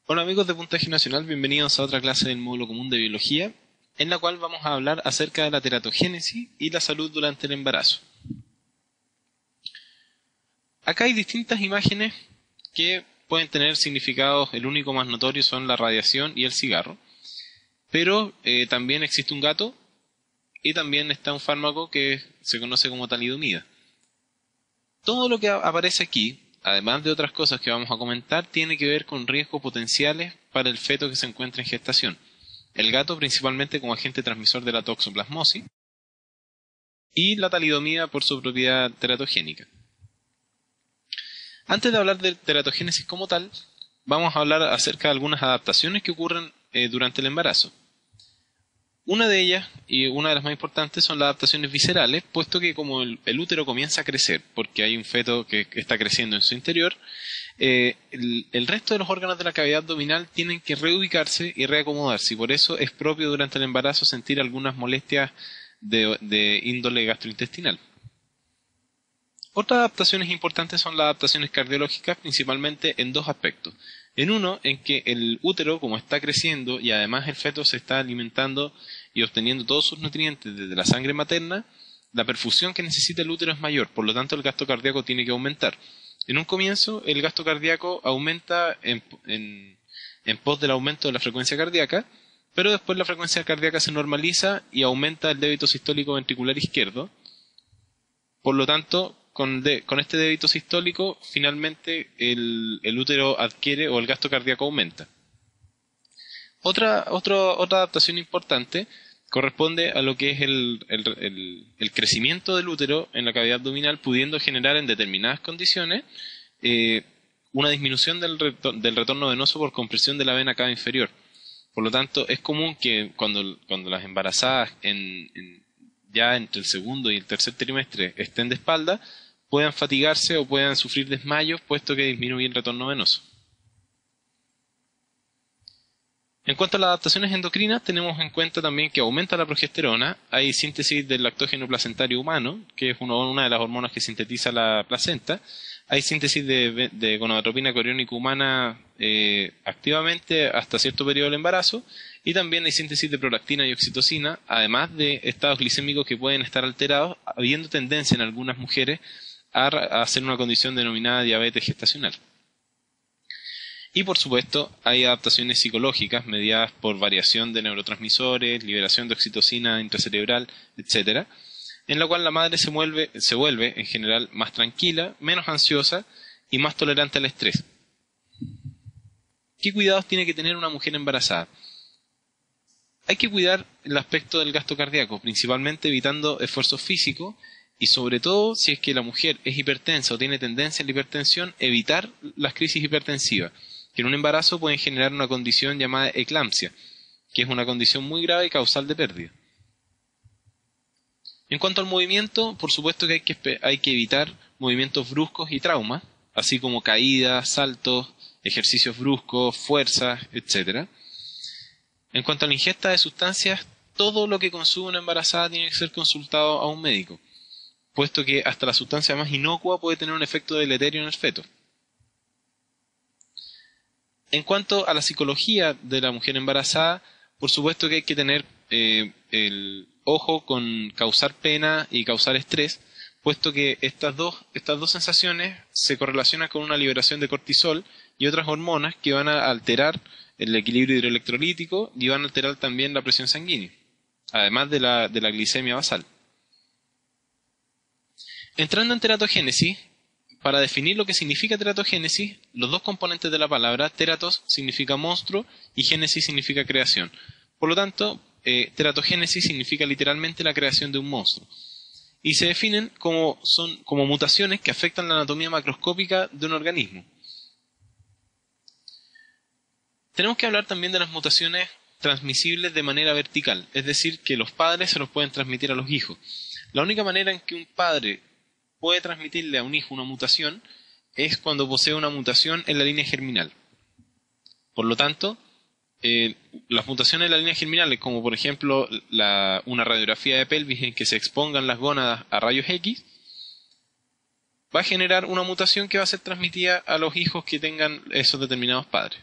Hola amigos de Puntaje Nacional, bienvenidos a otra clase del módulo común de biología, en la cual vamos a hablar acerca de la teratogénesis y la salud durante el embarazo. Acá hay distintas imágenes que pueden tener significados, el único más notorio son la radiación y el cigarro, pero también existe un gato y también está un fármaco que se conoce como talidomida. Todo lo que aparece aquí, además de otras cosas que vamos a comentar, tiene que ver con riesgos potenciales para el feto que se encuentra en gestación. El gato principalmente como agente transmisor de la toxoplasmosis y la talidomida por su propiedad teratogénica. Antes de hablar de teratogénesis como tal, vamos a hablar acerca de algunas adaptaciones que ocurren durante el embarazo. Una de ellas, y una de las más importantes, son las adaptaciones viscerales, puesto que como el útero comienza a crecer, porque hay un feto que está creciendo en su interior, el resto de los órganos de la cavidad abdominal tienen que reubicarse y reacomodarse, y por eso es propio durante el embarazo sentir algunas molestias de índole gastrointestinal. Otras adaptaciones importantes son las adaptaciones cardiológicas, principalmente en dos aspectos. En uno, en que el útero, como está creciendo y además el feto se está alimentando y obteniendo todos sus nutrientes desde la sangre materna, la perfusión que necesita el útero es mayor, por lo tanto el gasto cardíaco tiene que aumentar. En un comienzo, el gasto cardíaco aumenta en pos del aumento de la frecuencia cardíaca, pero después la frecuencia cardíaca se normaliza y aumenta el débito sistólico ventricular izquierdo. Por lo tanto, con este débito sistólico, finalmente el útero adquiere o el gasto cardíaco aumenta. Otra adaptación importante corresponde a lo que es el crecimiento del útero en la cavidad abdominal, pudiendo generar en determinadas condiciones una disminución del retorno venoso por compresión de la vena cava inferior. Por lo tanto, es común que cuando las embarazadas ya entre el segundo y el tercer trimestre estén de espalda, puedan fatigarse o puedan sufrir desmayos, puesto que disminuye el retorno venoso. En cuanto a las adaptaciones endocrinas, tenemos en cuenta también que aumenta la progesterona, hay síntesis del lactógeno placentario humano, que es una de las hormonas que sintetiza la placenta, hay síntesis de gonadotropina coriónica humana activamente hasta cierto periodo del embarazo, y también hay síntesis de prolactina y oxitocina, además de estados glicémicos que pueden estar alterados, habiendo tendencia en algunas mujeres a hacer una condición denominada diabetes gestacional. Y por supuesto, hay adaptaciones psicológicas mediadas por variación de neurotransmisores, liberación de oxitocina intracerebral, etc., en la cual la madre se vuelve en general más tranquila, menos ansiosa y más tolerante al estrés. ¿Qué cuidados tiene que tener una mujer embarazada? Hay que cuidar el aspecto del gasto cardíaco, principalmente evitando esfuerzo físico y sobre todo si es que la mujer es hipertensa o tiene tendencia a la hipertensión, evitar las crisis hipertensivas, que en un embarazo pueden generar una condición llamada eclampsia, que es una condición muy grave y causal de pérdida. En cuanto al movimiento, por supuesto que hay que evitar movimientos bruscos y traumas, así como caídas, saltos, ejercicios bruscos, fuerzas, etc. En cuanto a la ingesta de sustancias, todo lo que consume una embarazada tiene que ser consultado a un médico, puesto que hasta la sustancia más inocua puede tener un efecto deleterio en el feto. En cuanto a la psicología de la mujer embarazada, por supuesto que hay que tener el ojo con causar pena y causar estrés, puesto que estas dos sensaciones se correlacionan con una liberación de cortisol y otras hormonas que van a alterar el equilibrio hidroelectrolítico y van a alterar también la presión sanguínea, además de la glicemia basal. Entrando en teratogénesis, para definir lo que significa teratogénesis, los dos componentes de la palabra, teratos significa monstruo y génesis significa creación. Por lo tanto, teratogénesis significa literalmente la creación de un monstruo. Y se definen como mutaciones que afectan la anatomía macroscópica de un organismo. Tenemos que hablar también de las mutaciones transmisibles de manera vertical, es decir, que los padres se los pueden transmitir a los hijos. La única manera en que un padre puede transmitirle a un hijo una mutación es cuando posee una mutación en la línea germinal. Por lo tanto, las mutaciones en la línea germinal, como por ejemplo una radiografía de pelvis en que se expongan las gónadas a rayos X, va a generar una mutación que va a ser transmitida a los hijos que tengan esos determinados padres.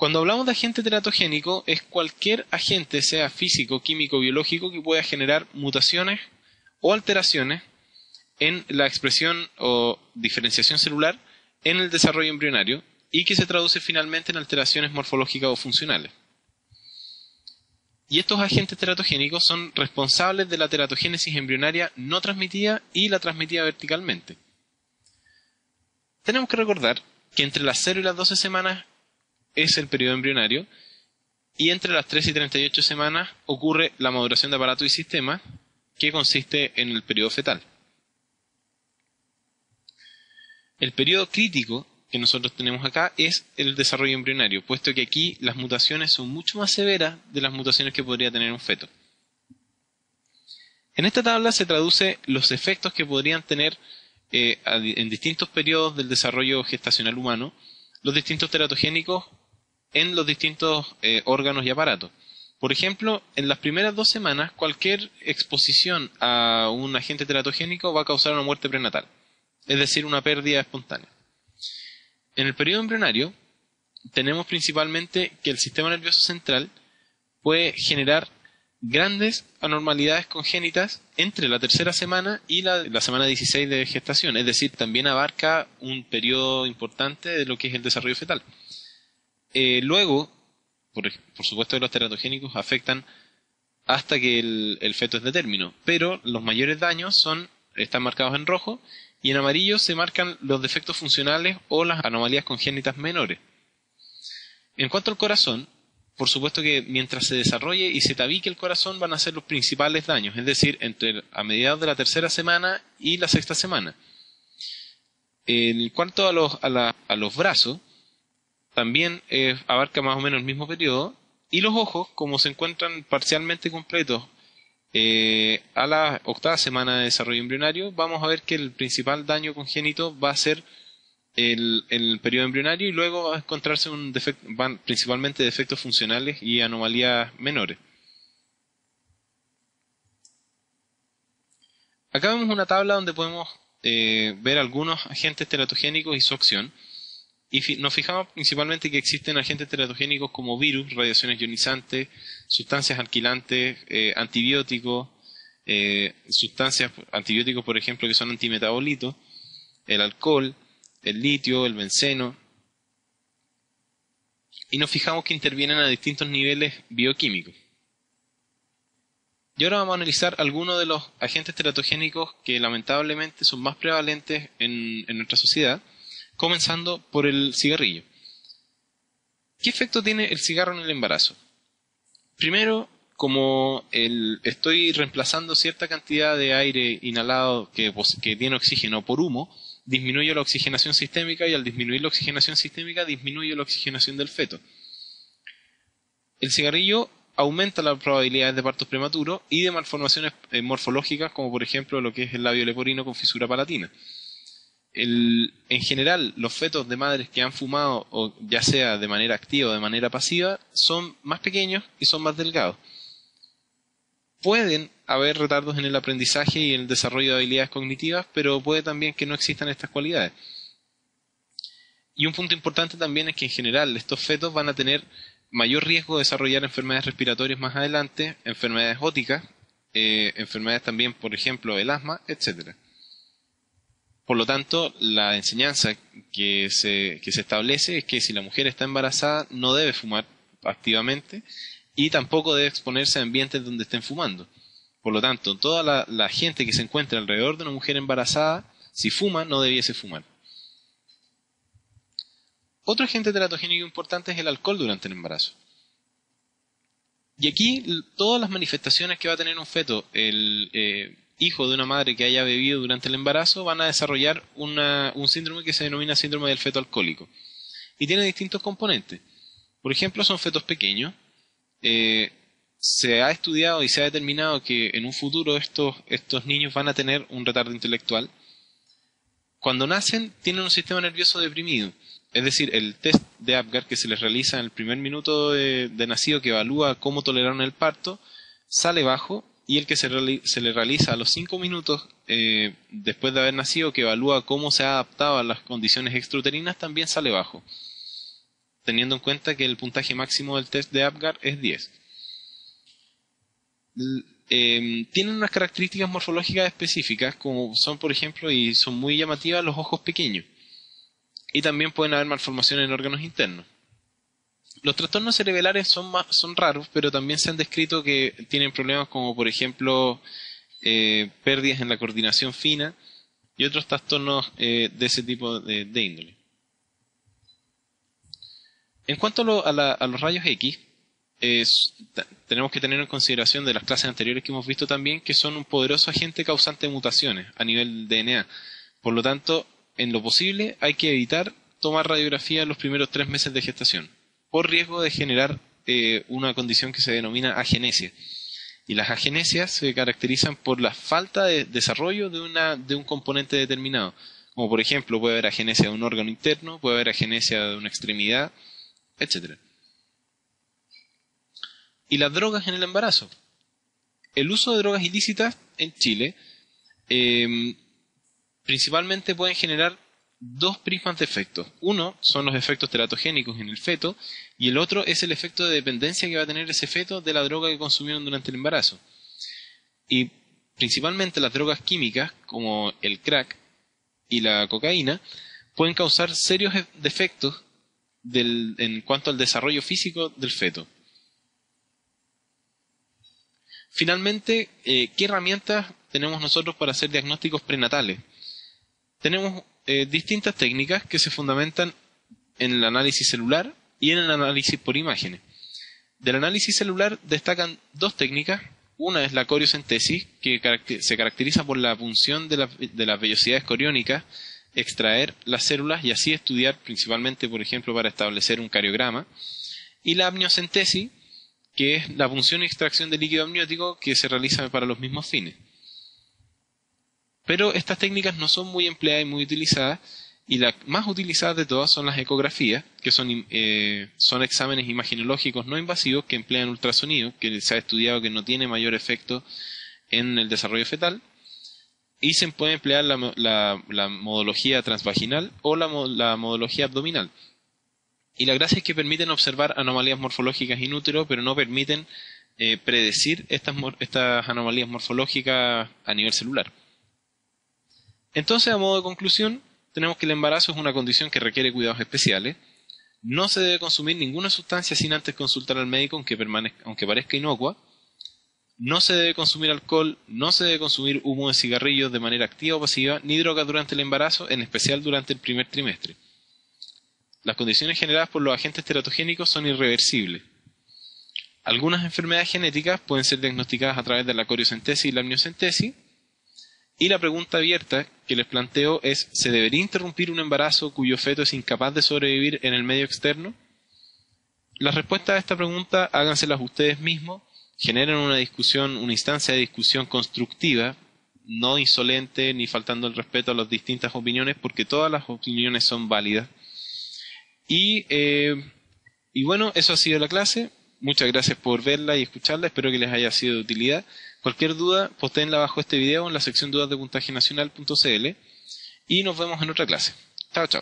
Cuando hablamos de agente teratogénico, es cualquier agente, sea físico, químico, biológico, que pueda generar mutaciones o alteraciones en la expresión o diferenciación celular en el desarrollo embrionario y que se traduce finalmente en alteraciones morfológicas o funcionales. Y estos agentes teratogénicos son responsables de la teratogénesis embrionaria no transmitida y la transmitida verticalmente. Tenemos que recordar que entre las 0 y las 12 semanas es el periodo embrionario y entre las 3 y 38 semanas ocurre la maduración de aparato y sistema, que consiste en el periodo fetal. El periodo crítico que nosotros tenemos acá es el desarrollo embrionario, puesto que aquí las mutaciones son mucho más severas de las mutaciones que podría tener un feto. En esta tabla se traduce los efectos que podrían tener en distintos periodos del desarrollo gestacional humano los distintos teratogénicos en los distintos órganos y aparatos. Por ejemplo, en las primeras 2 semanas, cualquier exposición a un agente teratogénico va a causar una muerte prenatal, es decir, una pérdida espontánea. En el periodo embrionario tenemos principalmente que el sistema nervioso central puede generar grandes anormalidades congénitas entre la 3ª semana y la semana 16 de gestación, es decir, también abarca un periodo importante de lo que es el desarrollo fetal. Luego, por supuesto, los teratogénicos afectan hasta que el feto es de término, pero los mayores daños están marcados en rojo, y en amarillo se marcan los defectos funcionales o las anomalías congénitas menores. En cuanto al corazón, por supuesto que mientras se desarrolle y se tabique el corazón van a ser los principales daños, es decir, a mediados de la 3ª semana y la 6ª semana. En cuanto a los brazos, también abarca más o menos el mismo periodo, y los ojos, como se encuentran parcialmente completos a la 8ª semana de desarrollo embrionario, vamos a ver que el principal daño congénito va a ser el periodo embrionario, y luego va a encontrarse principalmente defectos funcionales y anomalías menores. Acá vemos una tabla donde podemos ver algunos agentes teratogénicos y su acción, y nos fijamos principalmente que existen agentes teratogénicos como virus, radiaciones ionizantes, sustancias alquilantes, antibióticos, sustancias antibióticos, por ejemplo, que son antimetabolitos, el alcohol, el litio, el benceno, y nos fijamos que intervienen a distintos niveles bioquímicos. Y ahora vamos a analizar algunos de los agentes teratogénicos que lamentablemente son más prevalentes en nuestra sociedad, comenzando por el cigarrillo. ¿Qué efecto tiene el cigarro en el embarazo? Primero, como estoy reemplazando cierta cantidad de aire inhalado que tiene oxígeno por humo, disminuye la oxigenación sistémica, y al disminuir la oxigenación sistémica disminuye la oxigenación del feto. El cigarrillo aumenta las probabilidades de partos prematuros y de malformaciones morfológicas, como por ejemplo lo que es el labio leporino con fisura palatina. En general, los fetos de madres que han fumado, o ya sea de manera activa o de manera pasiva, son más pequeños y son más delgados. Pueden haber retardos en el aprendizaje y en el desarrollo de habilidades cognitivas, pero puede también que no existan estas cualidades. Y un punto importante también es que en general estos fetos van a tener mayor riesgo de desarrollar enfermedades respiratorias más adelante, enfermedades óticas, enfermedades también, por ejemplo, el asma, etc. Por lo tanto, la enseñanza que se establece es que si la mujer está embarazada no debe fumar activamente y tampoco debe exponerse a ambientes donde estén fumando. Por lo tanto, toda la gente que se encuentra alrededor de una mujer embarazada, si fuma, no debiese fumar. Otro agente teratogénico importante es el alcohol durante el embarazo. Y aquí todas las manifestaciones que va a tener un feto, el hijo de una madre que haya bebido durante el embarazo, van a desarrollar un síndrome que se denomina síndrome del feto alcohólico. Y tiene distintos componentes. Por ejemplo, son fetos pequeños. Se ha estudiado y se ha determinado que en un futuro estos niños van a tener un retardo intelectual. Cuando nacen, tienen un sistema nervioso deprimido. Es decir, el test de Apgar que se les realiza en el primer minuto de nacido, que evalúa cómo toleraron el parto, sale bajo, y el que se le realiza a los 5 minutos después de haber nacido, que evalúa cómo se ha adaptado a las condiciones extrauterinas, también sale bajo. teniendo en cuenta que el puntaje máximo del test de Apgar es 10. Tienen unas características morfológicas específicas, como son, por ejemplo, y son muy llamativas, los ojos pequeños. Y también pueden haber malformaciones en órganos internos. Los trastornos cerebrales son raros, pero también se han descrito que tienen problemas como, por ejemplo, pérdidas en la coordinación fina y otros trastornos de ese tipo de índole. En cuanto a los rayos X, tenemos que tener en consideración de las clases anteriores que hemos visto también que son un poderoso agente causante de mutaciones a nivel DNA. Por lo tanto, en lo posible hay que evitar tomar radiografía en los primeros 3 meses de gestación, por riesgo de generar una condición que se denomina agenesia. Y las agenesias se caracterizan por la falta de desarrollo de un componente determinado. Como por ejemplo puede haber agenesia de un órgano interno, puede haber agenesia de una extremidad, etc. Y las drogas en el embarazo. El uso de drogas ilícitas en Chile principalmente pueden generar dos prismas de efectos. Uno son los efectos teratogénicos en el feto y el otro es el efecto de dependencia que va a tener ese feto de la droga que consumieron durante el embarazo. Y principalmente las drogas químicas como el crack y la cocaína pueden causar serios defectos en cuanto al desarrollo físico del feto. Finalmente, ¿qué herramientas tenemos nosotros para hacer diagnósticos prenatales? Tenemos distintas técnicas que se fundamentan en el análisis celular y en el análisis por imágenes. Del análisis celular destacan dos técnicas. Una es la coriocentesis, que se caracteriza por la punción de las vellosidades coriónicas, extraer las células y así estudiar principalmente, por ejemplo, para establecer un cariograma. Y la amniocentesis, que es la punción y extracción de líquido amniótico que se realiza para los mismos fines. Pero estas técnicas no son muy empleadas y muy utilizadas, y las más utilizadas de todas son las ecografías, que son exámenes imaginológicos no invasivos que emplean ultrasonido, que se ha estudiado que no tiene mayor efecto en el desarrollo fetal, y se puede emplear la modología transvaginal o la modología abdominal. Y la gracia es que permiten observar anomalías morfológicas in útero, pero no permiten predecir estas anomalías morfológicas a nivel celular. Entonces, a modo de conclusión, tenemos que el embarazo es una condición que requiere cuidados especiales. No se debe consumir ninguna sustancia sin antes consultar al médico, aunque parezca inocua. No se debe consumir alcohol, no se debe consumir humo de cigarrillos de manera activa o pasiva, ni drogas durante el embarazo, en especial durante el primer trimestre. Las condiciones generadas por los agentes teratogénicos son irreversibles. Algunas enfermedades genéticas pueden ser diagnosticadas a través de la coriocentesis y la amniocentesis. Y la pregunta abierta que les planteo es, ¿se debería interrumpir un embarazo cuyo feto es incapaz de sobrevivir en el medio externo? Las respuestas a esta pregunta háganselas ustedes mismos, generen una discusión, una instancia de discusión constructiva, no insolente ni faltando el respeto a las distintas opiniones, porque todas las opiniones son válidas. Y bueno, eso ha sido la clase. Muchas gracias por verla y escucharla, espero que les haya sido de utilidad. Cualquier duda, postéenla bajo este video en la sección dudas de puntajenacional.cl y nos vemos en otra clase. Chao, chao.